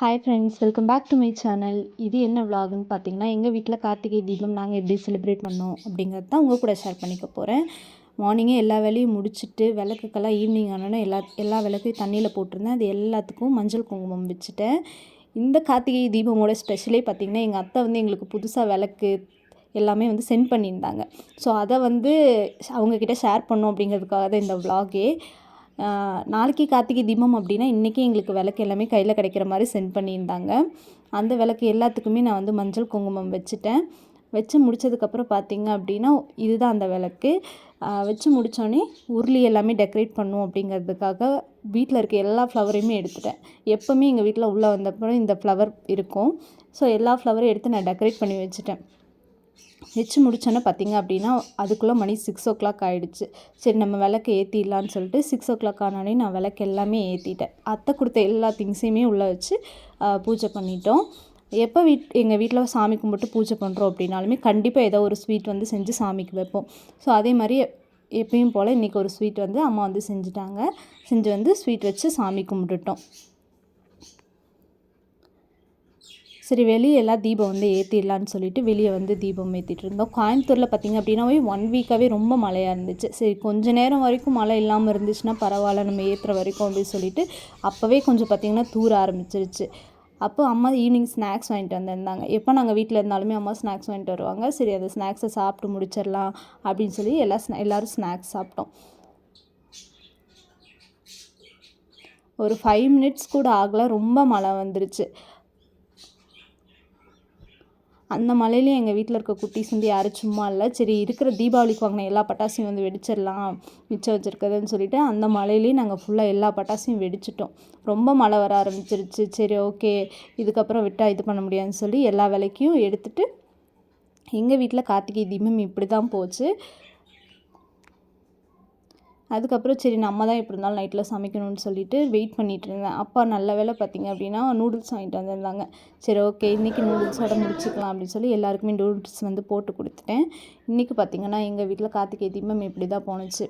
Hi friends, welcome back to my channel. இது என்ன விலாகுன்னு பார்த்தீங்கன்னா, எங்கள் வீட்டில் கார்த்திகை தீபம் நாங்கள் எப்படி செலிப்ரேட் பண்ணோம் அப்படிங்கிறது தான் உங்கள் கூட ஷேர் பண்ணிக்க போகிறேன். மார்னிங்கே எல்லா வேலையும் முடிச்சுட்டு விளக்குக்கெல்லாம் ஈவினிங் ஆனோன்னே எல்லா விளக்கையும் தண்ணியில் போட்டிருந்தேன். அது எல்லாத்துக்கும் மஞ்சள் குங்குமம் வச்சுட்டேன். இந்த கார்த்திகை தீபமோட ஸ்பெஷலே பார்த்திங்கன்னா, எங்கள் அத்தை வந்து எங்களுக்கு புதுசாக விளக்கு எல்லாமே வந்து சென்ட் பண்ணியிருந்தாங்க. ஸோ அதை வந்து அவங்கக்கிட்ட ஷேர் பண்ணோம் அப்படிங்கிறதுக்காக தான் இந்த விலாகே. நாளைக்கு கார்த்திகை தீபம் அப்படின்னா இன்றைக்கி எங்களுக்கு விளக்கு எல்லாமே கையில் கிடைக்கிற மாதிரி சென்ட் பண்ணியிருந்தாங்க. அந்த விளக்கு எல்லாத்துக்குமே நான் வந்து மஞ்சள் குங்குமம் வச்சுட்டேன். வச்சு முடித்ததுக்கப்புறம் பார்த்திங்க அப்படின்னா இதுதான் அந்த விளக்கு. வச்சு முடித்தோடனே உருளி எல்லாமே டெக்கரேட் பண்ணும் அப்படிங்கிறதுக்காக வீட்டில் இருக்க எல்லா ஃப்ளவரையுமே எடுத்துட்டேன். எப்போவுமே எங்கள் வீட்டில் உள்ளே வந்தப்பறம் இந்த ஃப்ளவர் இருக்கும். ஸோ எல்லா ஃப்ளவரையும் எடுத்து நான் டெக்கரேட் பண்ணி வச்சுட்டேன். வச்சு முடித்தோன்னே பார்த்திங்க அப்படின்னா அதுக்குள்ளே மணி 6:00 ஆகிடுச்சு. சரி நம்ம விளக்கு ஏற்றிடலான்னு சொல்லிட்டு 6:00 ஆனாலே நான் விளக்கு எல்லாமே ஏற்றிட்டேன். அத்தை கொடுத்த எல்லா திங்ஸையுமே உள்ளே வச்சு பூஜை பண்ணிட்டோம். எப்போ எங்கள் வீட்டில் சாமி கும்பிட்டு பூஜை பண்ணுறோம் அப்படின்னாலுமே கண்டிப்பாக ஏதோ ஒரு ஸ்வீட் வந்து செஞ்சு சாமிக்கு வைப்போம். ஸோ அதே மாதிரி எப்பயும் போல் இன்றைக்கி ஒரு ஸ்வீட் வந்து அம்மா வந்து செஞ்சுட்டாங்க. செஞ்சு வந்து ஸ்வீட் வச்சு சாமி கும்பிட்டுட்டோம். சரி வெளியே எல்லாம் தீபம் வந்து ஏற்றிடலான்னு சொல்லிட்டு வெளியே வந்து தீபம் ஏற்றிட்டு இருந்தோம். கோயம்புத்தூரில் பார்த்திங்க அப்படின்னாவே 1 வீக்காகவே ரொம்ப மழையாக இருந்துச்சு. சரி கொஞ்சம் நேரம் வரைக்கும் மழை இல்லாமல் இருந்துச்சுன்னா பரவாயில்ல, நம்ம ஏற்றுற வரைக்கும் அப்படின்னு சொல்லிட்டு அப்போவே கொஞ்சம் பார்த்திங்கன்னா தூர ஆரம்பிச்சிருச்சு. அப்போ அம்மா ஈவினிங் ஸ்நாக்ஸ் வாங்கிட்டு வந்திருந்தாங்க. எப்போ நாங்கள் வீட்டில் இருந்தாலுமே அம்மா ஸ்நாக்ஸ் வாங்கிட்டு வருவாங்க. சரி அந்த ஸ்நாக்ஸை சாப்பிட்டு முடிச்சிடலாம் அப்படின்னு சொல்லி எல்லோரும் ஸ்நாக்ஸ் சாப்பிட்டோம். ஒரு 5 மினிட்ஸ் கூட ஆகலை, ரொம்ப மழை வந்துருச்சு. அந்த மழையிலையும் எங்கள் வீட்டில் இருக்க குட்டீஸ் வந்து யாரும் சும்மா இல்லை. சரி இருக்கிற தீபாவளிக்கு வாங்கின எல்லா பட்டாசையும் வந்து வெடிச்சிடலாம் மிச்சம் வச்சுருக்குதுன்னு சொல்லிட்டு அந்த மழையிலையும் நாங்கள் ஃபுல்லாக எல்லா பட்டாசையும் வெடிச்சிட்டோம். ரொம்ப மழை வர ஆரம்பிச்சிருச்சு. சரி ஓகே, இதுக்கப்புறம் விட்டால் இது பண்ண முடியாதுன்னு சொல்லி எல்லா விளக்கையும் எடுத்துகிட்டு எங்கள் வீட்டில் கார்த்திகை தீபம் இப்படி தான் போச்சு. அதுக்கப்புறம் சரி நம்ம தான் எப்படி இருந்தாலும் நைட்டில் சமைக்கணும்னு சொல்லிட்டு வெயிட் பண்ணிகிட்டு இருந்தேன். அப்பா நல்ல வேலை பார்த்திங்க அப்படின்னா நூடுல்ஸ் வாங்கிட்டு வந்திருந்தாங்க. சரி ஓகே, இன்றைக்கி நூடுல்ஸோட முடிச்சுக்கலாம் அப்படின்னு சொல்லி எல்லாருக்குமே நூடுல்ஸ் வந்து போட்டு கொடுத்துட்டேன். இன்றைக்கி பார்த்திங்கன்னா எங்கள் வீட்டில் கார்த்திகை தீபம் இப்படி தான் போணுச்சு.